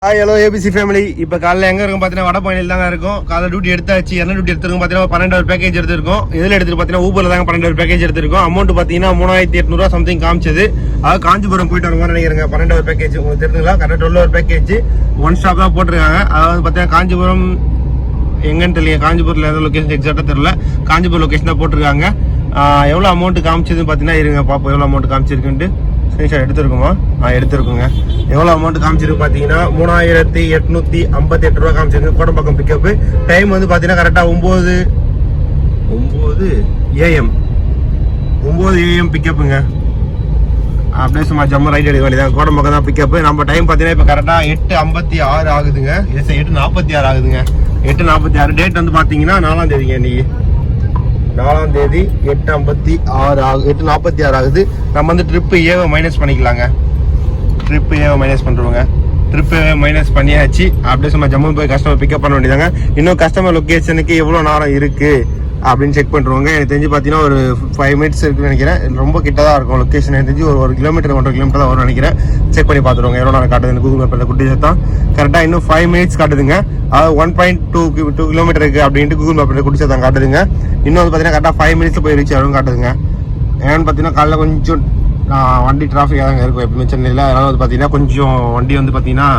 Hi hello ABC family. இப்போ காலையில் எங்கே இருக்கும் பார்த்தீங்கன்னா வடபழனியில் தாங்க இருக்கும். காலையில் டியூட்டி எடுத்தாச்சு. என்ன டியூட்டி எடுத்துருக்கோம் பார்த்தீங்கன்னா 12 பேக்கேஜ் எடுத்துருக்கோம். இதில் எடுத்துட்டு பார்த்தீங்கன்னா ஊபரில் தாங்க 12 பேக்கேஜ் எடுத்துருக்கோம். அமௌண்ட் பார்த்தீங்கன்னா 3800 சம்திங் காமிச்சது. அதாவது காஞ்சிபுரம் போயிட்டு வருவாங்க நினைக்கிறேங்க. 12 பேக்கேஜ் உங்களுக்கு தெரிஞ்சுங்களா? கரெக்டாக 12 பேக்கேஜ் ஒன் ஸ்டாப் தான் போட்டிருக்காங்க. அதாவது பார்த்தீங்கன்னா காஞ்சிபுரம் எங்கன்னு தெரியல, காஞ்சிபுரத்தில் எந்த லொக்கேஷன் எக்ஸாக்டாக தெரியல, காஞ்சிபுரம் லொக்கேஷன் தான் போட்டிருக்காங்க. எவ்வளோ அமௌண்ட் காமிச்சதுன்னு பார்த்தீங்கன்னா இருங்க பார்ப்போம் எவ்வளோ அமௌண்ட் காமிச்சிருக்குன்ட்டு. ஸ்க்ரீன்ஷாட் எடுத்துருக்குமா? எடுத்துருக்குங்க. எவ்வளோ அமௌண்ட் காமிச்சிருக்கு பார்த்தீங்கன்னா 3858 ரூபா காமிச்சிருக்கு. கோடம்பாக்கம் பிக்கப்பு. டைம் வந்து பார்த்தீங்கன்னா கரெக்டாக 9 AM பிக்கப்புங்க. அப்படியே சும்மா ஜம்மு ரைட் எடுக்க வேண்டியதான். கோடம்பாக்கம் தான் பிக்கப்பு. நம்ம டைம் பார்த்தீங்கன்னா இப்போ கரெக்டாக 8:56 ஆகுதுங்க. 8:46 ஆகுதுங்க. 8:46. டேட் வந்து பார்த்தீங்கன்னா 4ஆம் தேதிங்க. இன்னைக்கு 4ஆம் தேதி 8:46 ஆகுது. நம்ம வந்து ட்ரிப்பு ஏவை மைனஸ் பண்ணிக்கலாங்க. ட்ரிப்பு ஏவை மைனஸ் பண்ணுறோங்க. ட்ரிப்பு மைனஸ் பண்ணியாச்சு. அப்படியே சும்மா ஜம்மு போய் கஸ்டமர் பிக்கப் பண்ண வேண்டியதாங்க. இன்னும் கஸ்டமர் லொக்கேஷனுக்கு எவ்வளோ நேரம் இருக்குது அப்படின்னு செக் பண்ணுறவங்க. எனக்கு தெரிஞ்சு பார்த்தீங்கன்னா ஒரு 5 மினிட்ஸ் இருக்குன்னு நினைக்கிறேன். ரொம்ப கிட்ட தான் இருக்கும் லொக்கேஷன். எனக்கு தெரிஞ்சு ஒரு கிலோமீட்டர் 1.5 கிலோமீட்டர் தான் வரும்னு நினைக்கிறேன். செக் பண்ணி பார்த்துருவாங்க எவ்வளோ நேரம் காட்டுதுன்னு. கூகுள் மேப்பில் குட்டி தான் கரெக்டாக இன்னும் 5 மினிட்ஸ் காட்டுதுங்க. அதாவது 1.2 கிலோமீட்டர் இருக்குது அப்படின்ட்டு கூகுள் மேப்பில் குட்டி தான் காட்டுதுங்க. இன்னும் வந்து பார்த்தீங்கன்னா கரெக்டாக 5 மினிட்ஸில் போய் ரீச் ஆகும் காட்டுதுங்க. ஏன்னு பார்த்தீங்கன்னா காலைல கொஞ்சம் வண்டி டிராஃபிக்காக தாங்க இருக்கும் எப்பவுமே சென்னையில். அதனால் வந்து பார்த்தீங்கன்னா கொஞ்சம் வண்டி வந்து பார்த்தீங்கன்னா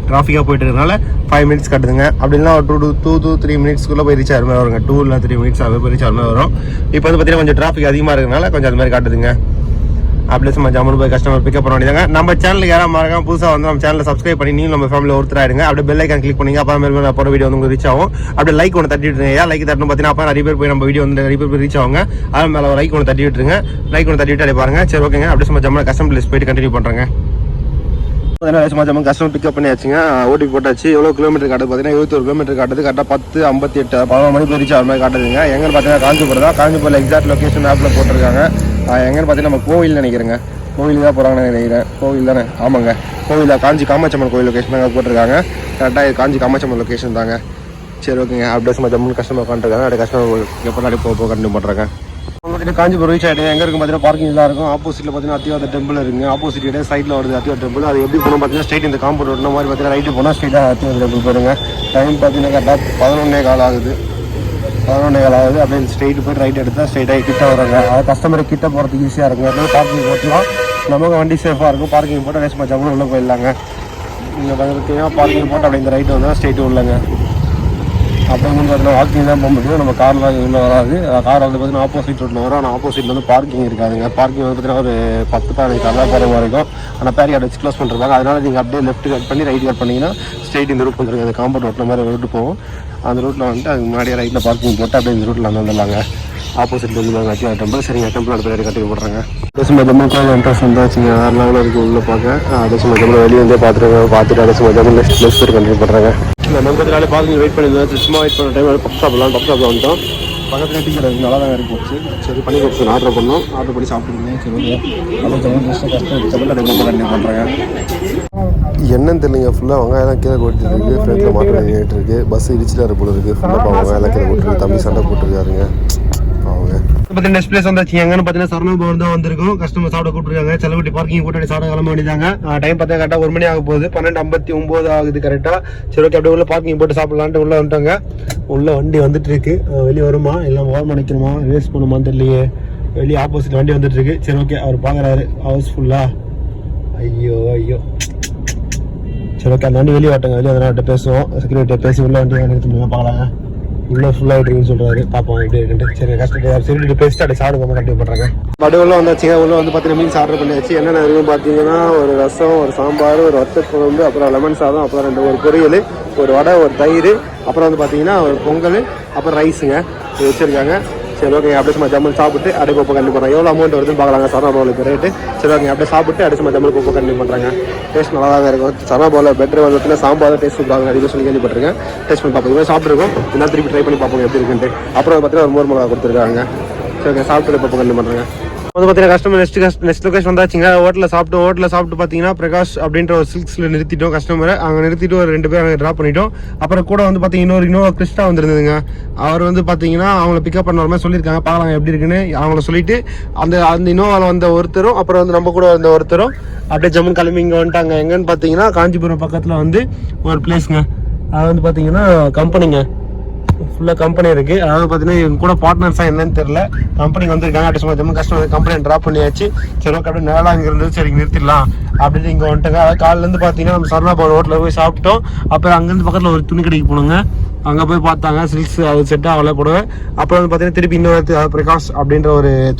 டிராஃபிக்காக போயிட்டு இருக்கிறதுனால 5 மினிட்ஸ் காட்டுதுங்க. அப்படின்னா ஒரு 2 to 3 மினிட்ஸ்க்குள்ளே போய் ரீச் ஆகிற மாதிரி வருங்க. 2 இல்லை 3 மினிட்ஸ் ஆகும் போய் ரீச் ஆகிற மாதிரி வரும். இப்போ வந்து பார்த்தீங்கன்னா கொஞ்சம் டிராஃபிக் அதிகமாக இருக்கிறதுனால கொஞ்சம் அது மாதிரி காட்டுதுங்க. அப்படியே சும்மா ஜம்மு போய் கஸ்டமர் பிக்கப் பண்ண வேண்டியதாங்க. நம்ம சேனலுக்கு யாராவது மறக்காம புதுசாக வந்து நம்ம சேனலில் சப்ஸ்கிரைப் பண்ணி நீங்களும் நம்ம ஃபேமிலியில் ஒருத்தராயிடுங்க. அப்படியே பெல் ஐக்கான் கிளிக் பண்ணிங்க. அப்போ மேலே போகிற வீடியோ வந்து உங்களுக்கு ரீச் ஆகும். அப்படியே லைக் ஒன்று தட்டி விட்டுருங்க. லைக் தட்டணும் பார்த்தீங்கன்னா அப்போ நிறைய பேர் போய் நம்ம வீடியோ வந்து நிறைய பேர் ரீச் ஆகுங்க. அதனால் மேலே லைக் ஒன்று தட்டி விட்டுருங்க. லைக் ஒன்று தட்டி விட்டு அப்படியே பாருங்க. சரி ஓகேங்க. அப்படியே சும்மா ஜம்மு கஸ்டமர் லிஸ்ட் போயிட்டு கண்டினியூ பண்ணுறேங்க. சும்மா ஜம்மு கஸ்டமர் பிக்கப் பண்ணியாச்சுங்க. ஓடிபி போட்டாச்சு. எவ்வளோ கிலோமீட்டர் காட்டுது பார்த்தீங்கன்னா 21 கிலோமீட்டர் காட்டுது. கரெக்டாக 10:58 11 மணி போய் ரீச் ஆகிற மாதிரி காட்டுதுங்க. எங்கன்னு பார்த்தீங்கன்னா காஞ்சிபுரம் தான். காஞ்சிபுரம் எக்ஸாக்ட் லொக்கேஷன் ஆப்பில் போட்டிருக்காங்க. எங்கன்னு பார்த்தீங்கன்னா நம்ம கோவில் நினைக்கிறேங்க. கோவில் தான் போகிறாங்கன்னு நினைக்கிறேன். கோவில் தானே? ஆமாங்க கோவில் தான். காஞ்சி காமாட்சியம்மன் கோவில் லொக்கேஷன் தாங்க போட்டிருக்காங்க. கரெக்டாக காஞ்சி காமாட்சியம்மன் லொக்கேஷன் தாங்க. சரி ஓகேங்க. அப்படியே சும்மா ஜம்மு கஸ்டமர் உட்காந்துருக்காங்க. அப்படியே கஸ்டமர் எப்போ நாளைக்கு போக கண்டினியூ பண்ணுறாங்க. உங்களுக்கு காஞ்சிபுரம் ரீச் ஆகிடுங்க. எங்கே இருக்கும் பார்த்தீங்கன்னா பார்க்கிங் தான் இருக்கும். ஆப்போசிட்டில் பார்த்தீங்கன்னா அத்தியாவத டெம்பிள் இருக்குங்க. ஆப்போசிட் சைடில் வருது அத்தியாவத டெம்பிள். அது எப்படி போகணும் பார்த்தீங்கன்னா ஸ்ட்ரைட் இந்த காம்பவுண்ட் ரோட் மாதிரி பார்த்தீங்கன்னா ரைட்டு போனால் ஸ்ட்ரைட்டாக அத்தியாவத டெம்பிள் போயிருங்க. டைம் பார்த்தீங்கன்னா கரெக்டாக 11:15 ஆகுது. 11:15 ஆகுது. அப்படியே ஸ்ட்ரைட்டு போய் ரைட் எடுத்தால் ஸ்ட்ரைட்டாக கிட்ட வராங்க. அது கஸ்டமருக்கு கிட்ட போகிறதுக்கு ஈஸியாக இருக்குங்க. அப்படியே பார்க்கிங் போட்டலாம். நமக்கு வண்டி சேஃபாக இருக்கும். பார்க்கிங் போட்டு ரேஸ் ஜம்மு உள்ளே போயிடலாங்க. நீங்கள் பார்த்தீங்கன்னா பார்க்கிங் போட்டு அப்படி இந்த ரைட்டு வந்தால் ஸ்ட்ரைட்டு உள்ளங்க. அப்போ வந்து பார்த்தீங்கன்னா வாக்கிங் தான் போக முடியும். நம்ம கார்லாம் உள்ளே வராது. கார் வந்து பார்த்தீங்கன்னா ஆப்போசிட் ரோட்டில் வரும். ஆனால் ஆப்போசிட்டில் வந்து பார்க்கிங் இருக்காதுங்க. பார்க்கிங் வந்து பார்த்தீங்கன்னா ஒரு 10-15 கார் தான் போகிற மாதிரி இருக்கும். ஆனால் பேரியார்டு வச்சு க்ளோஸ் பண்ணுறாங்க. அதனால் நீங்கள் அப்படியே லெஃப்ட் கட் பண்ணி ரைட் கட் பண்ணிங்கன்னா ஸ்ட்ரைட் இந்த ரூட் வந்துருங்க. அந்த காம்பவுண்ட் ரோட்டில் மாதிரி ரூட்டு போகும். அந்த ரூட்டில் வந்துட்டு அது முன்னாடியே ரைட்டில் பார்க்கிங் போட்டு அப்படியே இந்த ரூட்டில் வந்துடலாங்க. ஆப்போசிட்டில் வந்து அத்தியாவத டெம்பிள். சரிங்க. டெம்பிள் அடுத்த கட்டி போடுறாங்க. அடசுமா ஜம்மு கோவில் என்ட்ரன்ஸ் வந்தாச்சுங்க. வேறு லெவலில் இருக்குது உள்ளே பார்க்க. அடசுமா ஜம்மு வெளியே வந்து பார்த்துட்டு அடசுமா ஜம்மு நெக்ஸ்ட் பேர் கண்டினியூ பண்ணுறாங்க. இல்லை நம்ம நாளே பார்க்கிங் வெயிட் பண்ணியிருந்தோம். சும்மா வெயிட் பண்ண டைம் பப் ஷாப்பில் வந்துட்டோம். பக்கத்தில் டீ கடை நல்லா தான் இருக்கு போச்சு. சரி பண்ணி கொடுத்து ஆர்டர் பண்ணோம். ஆர்டர் பண்ணி சாப்பிட்டுருந்தேன். சரி ஓகே. அதை கஷ்டம் கண்டினியூ பண்ணுறாங்க. என்னன்னு தெரியலைங்க. ஃபுல்லாக வெங்காயம் தான் கீழே கொட்டிட்டு இருக்குது. ஃப்ரெண்டில் மாற்றம் பண்ணிட்டு இருக்குது. பஸ் இடிச்சிட்டு போல இருக்குது. ஃபுல்லாக வெங்காயம் கீழே போட்டுருக்கு. தம்பி சண்டை போட்டுருக்காருங்க. அவங்க பார்த்தீங்கன்னா நெக்ஸ்ட் பிளேஸ் வந்தாச்சு. எங்கன்னு பார்த்தீங்கன்னா சரணபவன் தான் வந்திருக்கும். கஸ்டமர் சாப்பிட கூப்பிட்டுருக்காங்க. செலவட்டி பார்க்கிங் போட்டு சாப்பிட கிளம்ப வேண்டியதாங்க. டைம் பார்த்தா கரெக்டாக 1 மணி ஆக போகுது. 12:59 ஆகுது கரெக்டாக. சரி ஓகே. அப்படியே உள்ள பார்க்கிங் போட்டு சாப்பிடலான்ட்டு உள்ளே வந்துட்டாங்க. உள்ள வண்டி வந்துட்டு இருக்கு. வெளியே வருமா இல்லை ஓரமாக நிற்கணுமா ரேஸ் பண்ணுமான்னு தெரியலையே. வெளியே ஆப்போசிட் வண்டி வந்துட்டு இருக்கு. சரி ஓகே. அவர் பார்க்குறாரு ஹவுஸ்ஃபுல்லா. ஐயோ சரி ஓகே. அந்த வண்டி வெளியே வாட்டுங்க. வெளியே அதனால பேசுவோம். செக்யூரிட்டியை பேசி உள்ள வண்டி எடுத்து பார்க்கலாங்க. உள்ள ஃபுல்லாக இருக்குன்னு சொல்கிறாரு. பார்ப்போம் எப்படி இருக்குன்ட்டு. சரி கஷ்டம் செக்யூரிட்டி பேசிட்டு அப்படியே சாப்பிடுவோம் கண்டிப்பாக பண்ணுறாங்க. பட் உள்ள வந்தாச்சுங்க. உள்ள வந்து பார்த்தீங்கன்னா மீன்ஸ் ஆர்டர் பண்ணியாச்சு. என்னென்ன இருக்குன்னு பார்த்தீங்கன்னா ஒரு ரசம், ஒரு சாம்பார், ஒரு வத்த குழம்பு, அப்புறம் லெமன் சாதம், அப்புறம் ஒரு பொரியல், ஒரு வடை, ஒரு தயிர், அப்புறம் வந்து பார்த்தீங்கன்னா ஒரு பொங்கல், அப்புறம் ரைஸுங்க இது வச்சுருக்காங்க. சரி ஓகே. அப்படியே சும்மா ஜம்மு சாப்பிட்டு அப்படியே போப்போ கண்டிப்பாக பண்ணுறாங்க. எவ்வளோ அமௌண்ட் வருதுன்னு பார்க்கலாங்க. சரணபவனுக்கு ரேட்டு. சரி ஓகே. அப்படியே சாப்பிட்டு அப்படியே சும்மா ஜம்மு போப்போ கண்டிப்பாக பண்ணுறாங்க. டேஸ்ட் நல்லா தான் இருக்கும். சரணபவனில் பெட்டர் வந்து சாம்பார் டேஸ்ட் சூப்பராக நிறைய சொல்லி கேள்விப்பட்டிருக்கேன். டேஸ்ட் பண்ணி பார்ப்போம். இவ்வளோ சாப்பிட்ருக்கோம். இன்னும் திருப்பி ட்ரை பண்ணி பார்ப்போம் எப்படி இருக்குன்ட்டு. அப்புறம் பார்த்தீங்கன்னா ஒரு 3 மிளகா கொடுத்துருக்காங்க. சரி ஓகே. சாப்பிட்டு போப்போ கண்டிப்பாக பண்ணுறாங்க. வந்து பார்த்தீங்கன்னா கஸ்டமர் நெக்ஸ்ட் லொகேஷன் வந்தாச்சுங்க. ஹோட்டலில் சாப்பிட்டு பார்த்தீங்கன்னா பிரகாஷ் அப்படின்ற ஒரு சில்க்ஸில் நிறுத்திட்டோம் கஸ்டமரை. அங்கே நிறுத்திட்டு ஒரு 2 பேர் அங்கே ட்ராப் பண்ணிட்டோம். அப்புறம் கூட வந்து பார்த்தீங்கன்னா இன்னொரு கிறிஸ்டா வந்துருந்ததுங்க. அவர் வந்து பார்த்தீங்கன்னா அவங்கள பிக்கப் பண்ண மாதிரி சொல்லியிருக்காங்க. பார்க்கலாம் எப்படி இருக்குன்னு அவங்கள சொல்லிட்டு அந்த இனோவாவில் வந்த ஒருத்தரும் அப்புறம் வந்து நம்ம கூட வந்த ஒருத்தரும் அப்படியே ஜம்முன்னு கிளம்பி இங்கே வந்துட்டாங்க. எங்கன்னு பார்த்தீங்கன்னா காஞ்சிபுரம் பக்கத்தில் வந்து ஒரு பிளேஸ்ங்க. அது வந்து பார்த்தீங்கன்னா கம்பெனிங்க, ஃபுல்லாக கம்பெனி இருக்குது. அதாவது பார்த்தீங்கன்னா இவங்க கூட பார்ட்னர்ஸாக என்னன்னு தெரியல, கம்பெனிக்கு வந்துருக்காங்க. அப்படி சும்மா ஜம்மு கஷ்டம் கம்பெனி ட்ராப் பண்ணியாச்சு. சரி ஓகே, அப்படியே நேரம் இங்கே இருந்தது, சரி நிறுத்திடலாம் அப்படின்னு இங்கே வந்துட்டுங்க. அதாவது காலிலேருந்து பார்த்தீங்கன்னா நம்ம சரணா பவன் ஹோட்டலில் போய் சாப்பிட்டோம். அப்புறம் அங்கேருந்து பக்கத்தில் ஒரு துணி கடைக்கு போனோங்க. அங்கே போய் பார்த்தாங்க சில்க்ஸ், அது செட்டாக அவ்வளோ போடுவேன். அப்புறம் வந்து பார்த்தீங்கன்னா திருப்பி இன்னொரு பிரகாஷ் அப்படின்ற ஒரு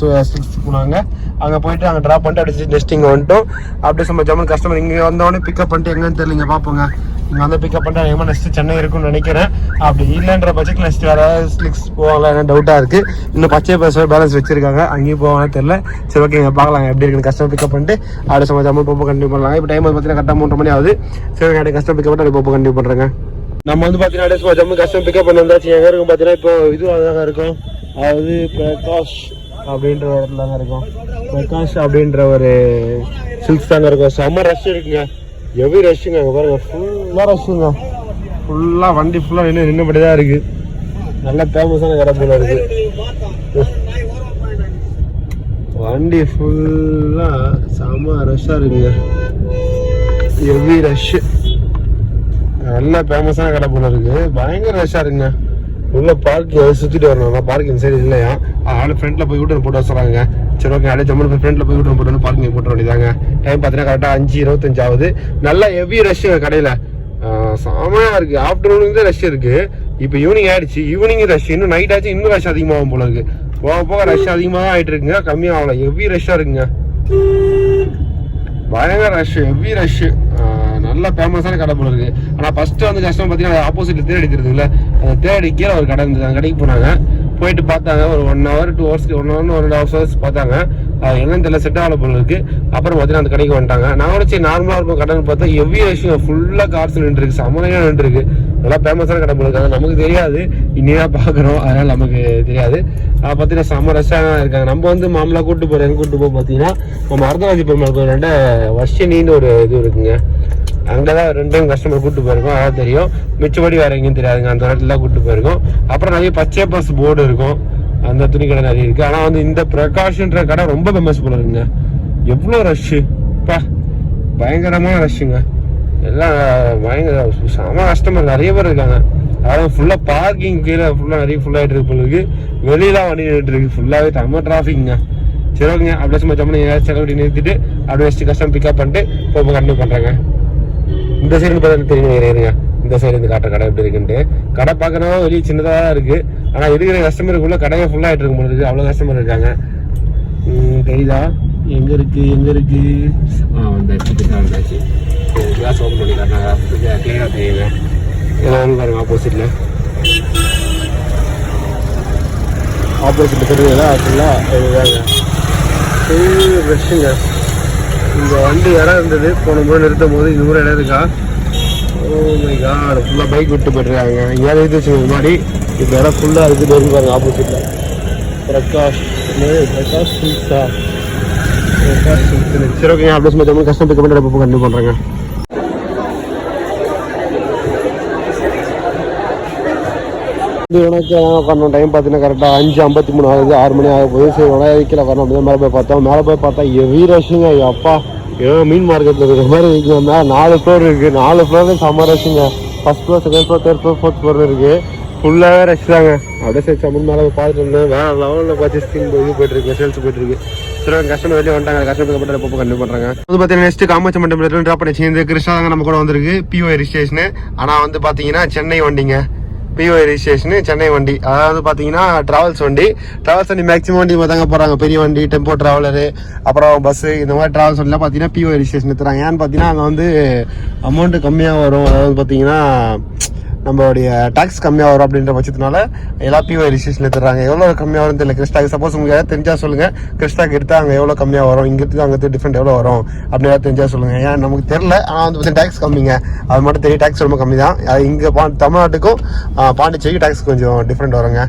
சில்க்ஸ் போனாங்க. அங்கே போயிட்டு அங்கே ட்ராப் பண்ணிட்டு அப்படி நெக்ஸ்ட் இங்கே வந்துட்டோம். அப்படியே நம்ம ஜம்மு கஸ்டமர் இங்கே வந்தோடனே பிக்கப் பண்ணிட்டு எங்கன்னு தெரியல பார்ப்போங்க. இங்கே வந்து பிக்கப் பண்ணிட்டு எங்கே நெக்ஸ்ட் சென்னை இருக்குன்னு நினைக்கிறேன். அப்படி இல்லைன்ற பட்சத்தில் நெக்ஸ்ட் வேறு ஸ்லிக்ஸ் போவாங்களா என்ன டவுட்டாக இருக்குது. இன்னும் பச்சை பஸ் பேலன்ஸ் வச்சிருக்காங்க, அங்கேயும் போவாங்கன்னு தெரியல. சரி ஓகே, இங்கே பார்க்கலாம் எப்படி இருக்குன்னு. கஸ்டமர் பிக்கப் பண்ணிட்டு அப்படியே நம்ம ஜம்மு போப்போ கண்டினியூ பண்ணலாம். இப்போ டைம் வந்து பார்த்தீங்கன்னா கரெக்டாக 3 மணி ஆகுது. சரி அப்படியே கஸ்டமர் பிக்கப் பண்ணி அப்படியே போப்போ கண்டினியூ பண்ணுறேங்க. நம்ம வந்து பார்த்தீங்கன்னா ஜம்மு கஸ்டமர் பிக்கப் பண்ணி வந்தாச்சு. எங்கே இருக்கும் பார்த்தீங்கன்னா இப்போ இதுவாக தாங்க இருக்கும், அதாவது பிரகாஷ் அப்படின்ற ஒரு இடத்துல தாங்க இருக்கும். பிரகாஷ் அப்படின்ற ஒரு சில்க்ஸ் தாங்க இருக்கும். செம்ம ரஷ் இருக்குங்க, எவ்வளோ ரஷ்ஷுங்க. அங்கே பாருங்க, ஃபுல்லாக ரஷ்ஷுங்க. ஃபுல்லாக வண்டி ஃபுல்லாக நின்றுபடி தான் இருக்குது. நல்ல ஃபேமஸான கடை போல இருக்குது. வண்டி ஃபுல்லாக செம்ம ரஷ்ஷாக இருக்குங்க, எவ்வளோ ரஷ்ஷு. நல்ல ஃபேமஸான கடை போல இருக்குது, பயங்கர ரஷ்ஷாக இருக்குங்க. உள்ள பார்க்கிங் சுற்றிட்டு வரணும், பார்க்கிங் சரி இல்லையா, அதனால ஃப்ரெண்டில் போய் விட்டு போட்டு வச்சுறாங்க. சரி ஓகே, அப்படியே ஜம்மு போய் ஃப்ரெண்டில் போய் விட்டு போட்டு பார்க்கிங் போட்டு வேண்டியதாங்க. டைம் பார்த்தீங்கன்னா கரெக்டாக 5:25 ஆகுது. நல்லா ஹெவி ரஷ்ஷுங்க கடையில், செமையாக இருக்குது. ஆஃப்டர்நூனுக்கு தான் ரஷ் இருக்குது. இப்போ ஈவினிங் ஆயிடுச்சு, ஈவினிங் ரஷ், இன்னும் நைட் ஆச்சு இன்னும் ரஷ் அதிகமாகும் போல இருக்குது. போக போக ரஷ் அதிகமாக தான் ஆகிட்டு இருக்குங்க, கம்மியாக ஆகல. ஹெவி ரஷ்ஷாக இருக்குங்க, பயங்கர ரஷ், ஹெவி ரஷ்ஷு. நல்ல ஃபேமஸான கடை போல இருக்கு. ஆனால் ஃபர்ஸ்ட் வந்து கஷ்டம் பார்த்தீங்கன்னா ஆப்போசிட்ல தேடி தெரியுதுல்ல, அந்த தேடி கீழே ஒரு கடை இருந்தது. அந்த கடைக்கு போனாங்க, போயிட்டு பார்த்தாங்க. ஒரு 1 hour 2 hours 1 hour 1.5 hours பார்த்தாங்க. என்னன்னு தெரியல, செட் ஆகல போல இருக்கு. அப்புறம் பார்த்தீங்கன்னா அந்த கடைக்கு வந்துட்டாங்க. நான் கூட சரி நார்மலாக இருக்கும் கடைன்னு பார்த்தா ஹெவி ரஷ்ஷுங்க, ஃபுல்லாக கார்ஸ் நின்றுருக்கு, சமனையாக நின்றுருக்கு. நல்லா ஃபேமஸான கடை போல இருக்காங்க. நமக்கு தெரியாது, இனிதான் பார்க்குறோம், அதனால நமக்கு தெரியாது. பார்த்தீங்கன்னா செம்ம ரஷ்ஷாக இருக்காங்க. நம்ம வந்து மாமலா கூப்பிட்டு போகிறோம். எங்கே கூப்பிட்டு போய் பார்த்தீங்கன்னா நம்ம அர்த்தராஜி பெருமாள் கோயில்கிட்ட வர்ஷினின்னு ஒரு இது இருக்குங்க. அங்கேதான் 2 கஸ்டமர் கூப்பிட்டு போயிருக்கோம், அதான் தெரியும். மிச்சபடி வேற எங்கேயும் தெரியாதுங்க, அந்த இடத்துல தான் கூப்பிட்டு போயிருக்கோம். அப்புறம் நிறைய பச்சை பஸ் போர்டு இருக்கும், அந்த துணி கடை நிறைய இருக்கு. ஆனால் வந்து இந்த பிரகாஷ்ன்ற கடை ரொம்ப ஃபேமஸ் போல இருக்குங்க. எவ்வளோ ரஷ்ஷு, பயங்கரமான ரஷ்ஷுங்க. எல்லாம் பயங்கர செம கஸ்டமர் நிறைய பேர் இருக்காங்க. அதாவது ஃபுல்லாக பார்க்கிங் கீழே ஃபுல்லாக நிறைய ஃபுல்லாகிட்டு இருக்கு போல இருக்கு. வெளியெல்லாம் வண்டி நின்றுட்டு இருக்கு, ஃபுல்லாகவே செம்ம டிராஃபிக்ங்க. சரி ஓகேங்க, அப்படியே சும்மா ஜம்மு செலவடி நிறுத்திட்டு அப்படியே வச்சு கஸ்டமர் பிக்கப் பண்ணிட்டு இப்போ கண்டினியூ பண்ணுறாங்க. இந்த சைடு பார்த்தா தெரியுங்க, இந்த சைடு இருந்து காட்டுற கடை எப்படி இருக்குன்ட்டு. கடை பார்க்கணும் வெளியே சின்னதாக தான் இருக்கு, ஆனால் இருக்கிற கஸ்டமருக்குள்ள கடையை ஃபுல்லாக ஆகிட்டு இருக்கும் போது இருக்கு. அவ்வளோ கஸ்டமர் இருக்காங்க. தெரியுதா எங்க இருக்கு வந்தாச்சு. கிளாஸ் ஓப்பன் பண்ணி காட்டினாங்க, கிளீனாக தெரியுங்க. எல்லாம் பாருங்க, ஆப்போசிட்ல தெரியுதா, ஃபுல்லாக இதுதாங்க ஃபுல் ரஷ்ஷுங்க. இந்த வண்டி இடம் இருந்தது, போன முறை நிறுத்தும் போது இது ஒரு இடம் இருக்கா. ஓ மை காட், ஃபுல்லாக பைக் விட்டு போயிட்டுருக்காங்க. எங்கேயாவது எடுத்து வச்சுக்க முன்னாடி இந்த இடம் ஃபுல்லாக இருக்குது இருப்பாங்க. ஆப்போசிட்டில் பிரகாஷ் சில்க்ஸா, பிரகாஷ் சில்க்ஸ். சரி ஓகே, அப்படியே சும்மா ஜம்மு கஷ்டம் பிக்கப் பண்ணி எப்போ கண்டினியூ பண்ணுறாங்க. உட்காரணும். டைம் பார்த்தீங்கன்னா கரெக்டாக 5:53 ஆகுது, 6 மணி ஆக போகுது. சரி கீழே வரணும் அப்படியே மேலே போய் பார்த்தா ஹெவி ரஷ்ஷுங்க. அப்பா, ஏதோ மீன் மார்க்கெட்டில் இருக்கிற மாதிரி இருக்குங்க. 4 ஃப்ளோர் இருக்குது, 4 ஃப்ளோர்லேயும் செம்ம ரஷ்ஷுங்க. First floor, second floor, third floor, fourth floor இருக்குது, ஃபுல்லாகவே ரஷ் தாங்க. அப்படியே சரி சம்மன் மேலே பார்த்துட்டு இருந்தேன். வேற லெவலில் பர்ச்சேசிங் இது போயிட்டுருக்கு, சேல்ஸ் போயிட்டுருக்கு. சரி கஸ்டமர் வெளியே வந்துட்டாங்க, கஸ்டமர் மட்டும் எப்போ கண்டினியூ பண்ணுறாங்க. வந்து பார்த்தீங்கன்னா நெக்ஸ்ட் காமாட்சி மண்டபம் ட்ராப் பண்ணி இந்த கிருஷ்ணா தாங்க நம்ம கூட வந்திருக்கு, POI ரிஜிஸ்ட்ரேஷனு. ஆனால் வந்து பார்த்தீங்கன்னா சென்னை வண்டிங்க, POI ரிஜிஸ்ட்ரேஷனு சென்னை வண்டி. அதாவது பார்த்தீங்கன்னா ட்ராவல்ஸ் வண்டி மேக்ஸிமம் வண்டி தாங்க போகிறாங்க. பெரிய வண்டி, டெம்போ ட்ராவலரு, அப்புறம் பஸ்ஸு, இந்த மாதிரி ட்ராவல்ஸ் வண்டிலாம் பார்த்தீங்கன்னா POI ரிஜிஸ்ட்ரேஷன் எடுத்துறாங்க. ஏன்னு பார்த்தீங்கன்னா அங்கே வந்து அமௌண்ட்டு கம்மியாக வரும். அதாவது பார்த்தீங்கன்னா நம்மளுடைய டாக்ஸ் கம்மியாக வரும் அப்படின்ற பட்சத்தினால எல்லா POI ரிஜிஸ்ட்ரேஷன் எடுத்துறாங்க. எவ்வளோ கம்மியாக வரும்னு தெரியல கிறிஸ்டாக்கு. சப்போஸ் உங்களுக்கு ஏதாவது தெரிஞ்சால் சொல்லுங்கள், கிறிஸ்டாக்கு எடுத்தால் அங்கே எவ்வளோ கம்மியாக வரும், இங்கே அங்கே டிஃப்ரெண்ட் எவ்வளோ வரும் அப்படின்னு ஏதாவது தெரிஞ்சால் சொல்லுங்கள். ஏன் நமக்கு தெரில, ஆனால் வந்து பார்த்தீங்கன்னா டேக்ஸ் கம்மிங்க, அது மட்டும் தெரியும். டேக்ஸ் ரொம்ப கம்மி தான். அது இங்கே தமிழ்நாட்டுக்கும் பாண்டிச்சேரிக்கு டேக்ஸ் கொஞ்சம் டிஃப்ரெண்ட் வருங்க.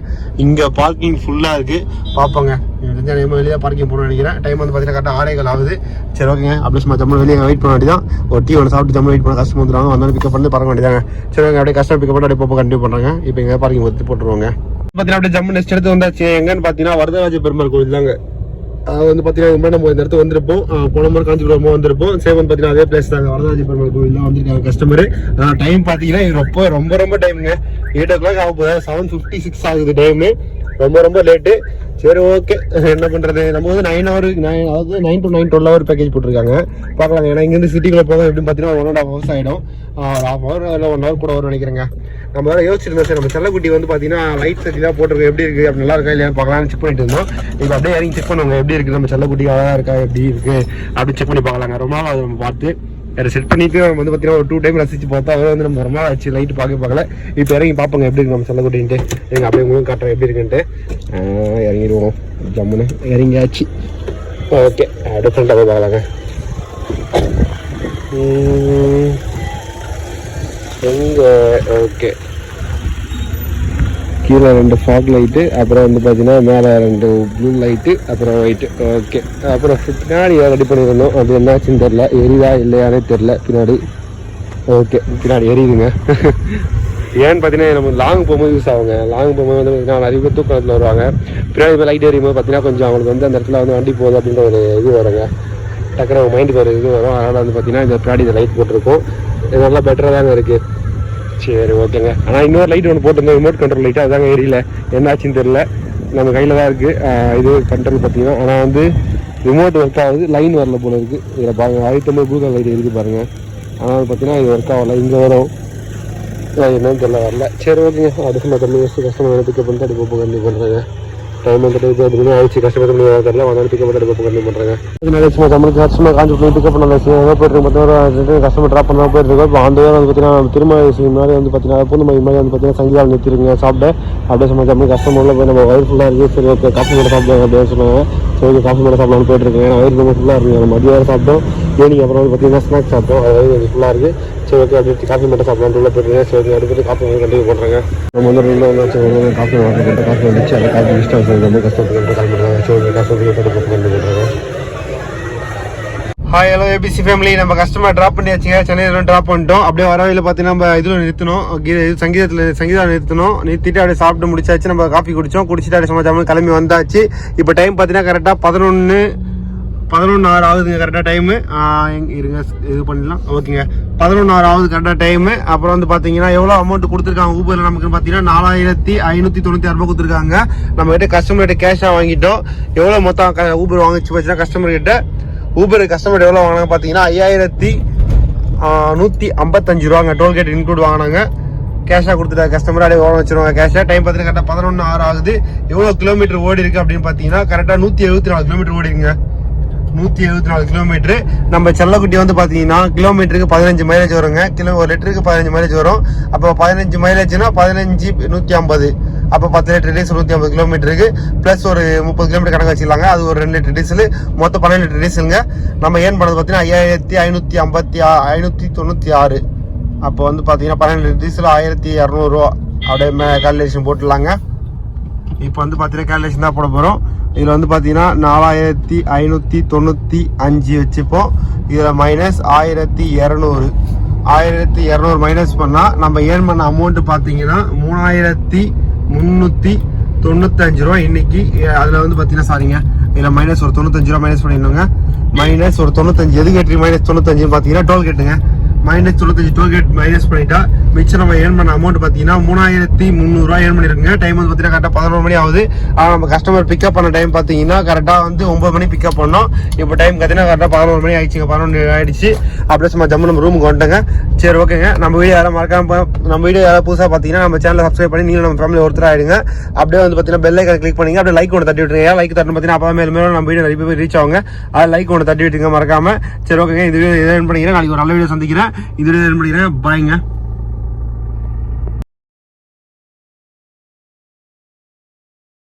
இங்கே பார்க்கிங் ஃபுல்லாக இருக்குது, பார்ப்போங்க. தெரிஞ்ச வெளியே பார்க்கிங் போகணும்னு நினைக்கிறேன். டைம் வந்து பார்த்தீங்கன்னா கரெக்டாக 6:15 ஆகுது. சரி ஓகேங்க, அப்படியே சும்மா ஜம்மு வெளியே வெயிட் பண்ண வேண்டியதான். ஒரு டீ ஒன்று சாப்பிட்டு ஜம்மு வெயிட் பண்ண கஸ்டமர் வந்துடுவாங்க, வந்தாலும் பிக்கப் பண்ணி பறக்க வேண்டியதாங்க. சரி ஓகே, அப்படியே கஸ்டமர் பிக்கப் பண்ணி அப்படியே கண்டினியூ பண்ணுறாங்க. இப்போ எங்கே பார்க்கிங் ஒத்து போட்டுருவாங்க. பார்த்தீங்கன்னா அப்படியே ஜம்மு நெக்ஸ்ட் எடுத்து வந்தாச்சு. எங்கன்னு பார்த்தீங்கன்னா வரதராஜ பெருமாள் கோயில் தாங்க. வந்து பார்த்தீங்கன்னா நம்ம இந்த இடத்துக்கு வந்திருப்போம். போன முறை காஞ்சிபுரம் வந்திருப்போம். சேம் வந்து பார்த்தீங்கன்னா அதே பிளேஸ் தாங்க, வரதாஜி பெருமாள் கோயில் தான் வந்திருக்காங்க கஸ்டமர். டைம் பார்த்தீங்கன்னா இது ரொம்ப ரொம்ப டைமுங்க. 8 o'clock ஆக போகுது, 7:56 ஆகுது டைமு. ரொம்ப லேட்டு. சரி ஓகே, என்ன பண்ணுறது, நம்ம வந்து 9 hour அதாவது 9 to 9 12 hour பேக்கேஜ் போட்டிருக்காங்க. பார்க்கலாம். ஏன்னா இங்கேருந்து சிட்டிக்குள்ளே போக எப்படின்னு பார்த்தீங்கன்னா 1.5 hours ஆகிடும். 1/2 hour இல்லை 1 hour கூட வரும் நினைக்கிறேங்க. நம்ம வேறு யோசிச்சிருந்தோம், சரி நம்ம செல்லக்குட்டி வந்து பார்த்தீங்கன்னா லைட் செட்டிலாம் போட்டிருக்கோம், எப்படி இருக்குது அப்படி நல்லா இருக்கா இல்லையான்னு பார்க்கலாம்னு செக் பண்ணிட்டு இருந்தோம். இப்போ அப்படியே இறங்கி செக் பண்ணுவாங்க எப்படி இருக்குது நம்ம செல்லக்குட்டி அழகாக இருக்கா எப்படி இருக்குது அப்படின்னு செக் பண்ணி பார்க்கலாங்க. ரொம்ப நாள் அதை நம்ம பார்த்து வேறு செட் பண்ணிட்டு நம்ம வந்து பார்த்தீங்கன்னா ஒரு 2 time ரசிச்சு பார்த்தா அதை வந்து நம்ம ரொம்ப நாள் ஆச்சு லைட் பார்க்கல. இப்போ இறங்கி பார்ப்போங்க எப்படி இருக்கு நம்ம செல்லக்குட்டின்ட்டு. எங்கள் அப்படியே உங்களுக்கு காட்டுறேன் எப்படி இருக்குன்ட்டு. இறங்கிடுவோம் ஜம்முன்னு. இறங்கியாச்சு. ஓகே, டிஃப்ரெண்ட்டாக போய் பார்க்கலாங்க. எங்கே ஓகே, கீழே 2 ஃபாக் லைட்டு, அப்புறம் வந்து பார்த்தீங்கன்னா மேலே 2 ப்ளூ லைட்டு, அப்புறம் ஒயிட்டு. ஓகே, அப்புறம் பின்னாடி ரெடி பண்ணியிருந்தோம், அது என்னாச்சுன்னு தெரில, எரியுதா இல்லையானே தெரில பின்னாடி. ஓகே, பின்னாடி எரியுதுங்க. ஏன்னு பார்த்தீங்கன்னா நம்ம லாங் போகும்போது யூஸ் ஆகுங்க. லாங் போகும்போது வந்து பார்த்தீங்கன்னா நிறைய பேர் தூக்கத்தில் வருவாங்க. பின்னாடி போய் லைட் எரியும்போது பார்த்தீங்கன்னா கொஞ்சம் அவங்களுக்கு வந்து அந்த இடத்துல வந்து வண்டி போகுது அப்படின்ற ஒரு இது வருங்க, டக்குனு அவங்க மைண்டுக்கு ஒரு இது வரும். அதனால் வந்து பார்த்தீங்கன்னா இந்த பின்னாடி இந்த லைட் போட்டிருக்கோம். இது நல்லா பெட்டராக தாங்க இருக்குது. சரி ஓகேங்க. ஆனால் இன்னொரு லைட் ஒன்று போட்டிருந்தோம், ரிமோட் கண்ட்ரோல் லைட்டு, அதுதாங்க எரியல, என்னாச்சுன்னு தெரில. நம்ம கையில் தான் இருக்குது இது கண்ட்ரோல் பார்த்தீங்கன்னா. ஆனால் வந்து ரிமோட் ஒர்க் ஆகுது, லைன் வரல போல இருக்குது. இதில் பாருங்கள் ஆயிரத்தி ப்ளூ கலர் லைட் இருக்குது பாருங்கள். ஆனால் பார்த்தீங்கன்னா இது ஒர்க் ஆகலை, இங்கே வரும் என்னன்னு தெரியல, வரல. சரி ஓகேங்க, அடுத்து நான் தம்பி கஸ்டமர் பிக்கப் பண்ணிட்டு அடுப்பு கண்டிப்பாக பண்ணுறேங்க. டைம் வந்துட்டு அப்படின்னு ஆயிடுச்சு, கஷ்டப்பட்டு தெரியல வந்தாலும் பிக்கப் பண்ணிட்டு அடுப்பு கண்டிப்பாக பண்ணுறேங்க. நினைச்சு நம்மளுக்கு கஸ்டமர் காஞ்சி பண்ணி பிக்கப் பண்ண போயிட்டு பார்த்தீங்கன்னா கஸ்டமர் ட்ராப் பண்ணால் போயிருக்கோம். இப்போ அந்த வந்து பார்த்தீங்கன்னா திருமணம் முன்னாடி வந்து பார்த்தீங்கன்னா பூந்தமல்லி மாதிரி வந்து பார்த்தீங்கன்னா சங்கீதால் நிறுத்திருங்க சாப்பிட்டு அப்படியே சொன்ன நம்ம கஸ்டமரில் போய் நம்ம வயிறு ஃபுல்லாக இருக்குது. சரி ஓகே, காஃபி மட்டும் சாப்பிடுவாங்க அப்படின்னு சொன்னாங்க. சரி காஃபி மட்டும் சாப்பிடலான்னு போயிட்டுருக்கேன். ஏன்னா வயிறு ரொம்ப ஃபுல்லாக இருக்குது. நம்ம மதியம் வேறு சாப்பிட்டோம், ஈவினிங் அப்புறம் வந்து பார்த்தீங்கன்னா ஸ்நாக்ஸ் சாப்பிட்டோம், அதாவது கொஞ்சம் ஃபுல்லாக இருக்குது. சரி ஓகே, அப்படி காஃபி மட்டும் சாப்பிடலான்னு உள்ள போயிருக்கேன். சரி ஓகே, அடுத்து காஃபி வந்து கண்டிப்பாக பண்ணுறேங்க. நம்ம வந்து ரெண்டு காஃபி வாங்க பண்ணிட்டு காஃபி வந்துச்சு, அந்த காஃபி இஷ்டம் வந்து கஷ்டப்பட்டு கால் பண்ணுறாங்க. சரி ஓகே, காஃபி கண்டிப்பாக பண்ணுறாங்க. ஹாய் ஹலோ ஏபிசி ஃபேமிலி, நம்ம கஸ்டமர் ட்ராப் பண்ணியாச்சுங்க. சென்னையில் ட்ராப் பண்ணிட்டோம். அப்படியே வரவையில் பார்த்தீங்கன்னா நம்ம இதில் நிறுத்தணும், சங்கீதா நிறுத்தணும். நிறுத்திட்டு அப்படியே சாப்பிட்டு முடிச்சாச்சு. நம்ம காஃபி குடித்தோம், குடிச்சிட்டு அப்படியே சமாச்சாரம் கிளம்பி வந்தாச்சு. இப்போ டைம் பார்த்தீங்கன்னா கரெக்டாக 11:06 ஆகுதுங்க கரெக்டாக டைமு. இருங்க இது பண்ணிடலாம். ஓகேங்க, 11:06 ஆகுது கரெக்டாக டைமு. அப்புறம் வந்து பார்த்தீங்கன்னா எவ்வளோ அமௌண்ட் கொடுத்துருக்காங்க ஊபரில் நமக்கு பார்த்தீங்கன்னா 4596 ரூபா கொடுத்துருக்காங்க. நம்ம கிட்ட கஸ்டமர்கிட்ட கேஷாக வாங்கிட்டோம். எவ்வளோ மொத்தம் ஊபர் வாங்கிச்சு போச்சுன்னா கஸ்டமர்கிட்ட ஊபர் கஸ்டமர் எவ்வளோ வாங்கினாங்க பார்த்தீங்கன்னா 5155 ரூபாங்க. டோல்கேட் இன்க்ளூட் வாங்கினாங்க. கேஷாக கொடுத்துட்டாங்க கஸ்டமர், அப்படியே ஓட வச்சிருவாங்க கேஷாக. டைம் பார்த்தீங்கன்னா கரெக்டாக 11:06 ஆகுது. எவ்வளோ கிலோமீட்டர் ஓடி இருக்குது அப்படின்னு பார்த்தீங்கன்னா கரெக்டாக 174 கிலோமீட்டர் ஓடிக்குங்க. 174 கிலோமீட்டரு. நம்ம செல்லக்குட்டி வந்து பார்த்தீங்கன்னா கிலோமீட்டருக்கு 15 மைலேஜ் வருங்க. ஒரு லிட்டருக்கு 15 மைலேஜ் வரும். அப்போ 15 மைலேஜ்னா 15 150, அப்போ 10 லிட்டர் டீசல் 150 கிலோமீட்டருக்கு ப்ளஸ் ஒரு 30 கிலோமீட்டர் கணக்கு வச்சுக்கலாங்க. அது ஒரு 2 லிட்டர் டீசல், மொத்தம் 12 லிட்டர் டீசலுங்க. நம்ம ஏன் பண்ணது பார்த்தீங்கன்னா 5596. அப்போ வந்து பார்த்தீங்கன்னா 12 லிட்டர் டீசல் 1200 ரூபா. அப்படியே கால்குலேஷன் போட்டுடலாங்க. இப்போ வந்து பார்த்தீங்கன்னா கால்குலேஷன் தான் போட போகிறோம். இதில் வந்து பார்த்தீங்கன்னா 4595 வச்சுப்போம். இதில் மைனஸ் 1200 மைனஸ் பண்ணால் நம்ம ஏர்ன் பண்ண அமௌண்ட்டு பார்த்தீங்கன்னா 3395 ரூபா இன்னைக்கு. அதில் வந்து பார்த்தீங்கன்னா சாரிங்க, இதில் மைனஸ் ஒரு 95 ரூபா மைனஸ் பண்ணிடணுங்க. மைனஸ் ஒரு 95 எது கேட்டு மைனஸ் 95 பார்த்தீங்கன்னா டோல் கேட்டுங்க. மைனஸ் 95 டோல்கேட் மைனஸ் பண்ணிட்டா மிச்சம் நம்ம ஏர்ன் பண்ண அமௌண்ட் பார்த்தீங்கன்னா 3300 ரூபா ஏர்ன் பண்ணிருக்குங்க. டைம் வந்து பார்த்தீங்கன்னா கரெக்டாக 11 மணி ஆகுது. ஆனால் நம்ம கஸ்டமர் பிக்கப் பண்ண டைம் பார்த்தீங்கன்னா கரெக்டாக வந்து 9 மணி பிக்கப் பண்ணோம். இப்போ டைம் பார்த்தீங்கன்னா கரெக்டாக 11 மணி ஆயிடுச்சுங்க. 11 ஆயிடுச்சு. அப்படியே சும்மா ஜம்மு நம்ம ரூமுக்கு வந்துட்டோங்க. சரி ஓகேங்க, நம்ம வீடியோ யாரும் மறக்காம நம்ம வீடியோ யாராவது புதுசாக பார்த்தீங்கன்னா நம்ம சேனலை சப்ஸ்கிரைப் பண்ணி நீங்கள் நம்ம ஃபேமிலி ஒருத்தர் ஆகிடுங்க. அப்படியே வந்து பார்த்தீங்கன்னா பெல் ஐக்கான் கிளிக் பண்ணிங்க. அப்படியே லைக் ஒன்று தட்டி விட்டுருங்க. லைக் தட்டு பார்த்தீங்கன்னா அப்போ மேலும் நம்ம வீடியோ நிறைய பேர் ரீச் ஆகுங்க. அது லைக் ஒன்று தட்டி விட்டுருங்க மறக்காம. சரி ஓகேங்க, இந்த வீடியோ எதாவது பண்ணிக்கிறேன். நாளைக்கு ஒரு நல்ல வீடியோ சந்திக்கிறேன். இது பண்ணிக்கிறேன். பாய்ங்க.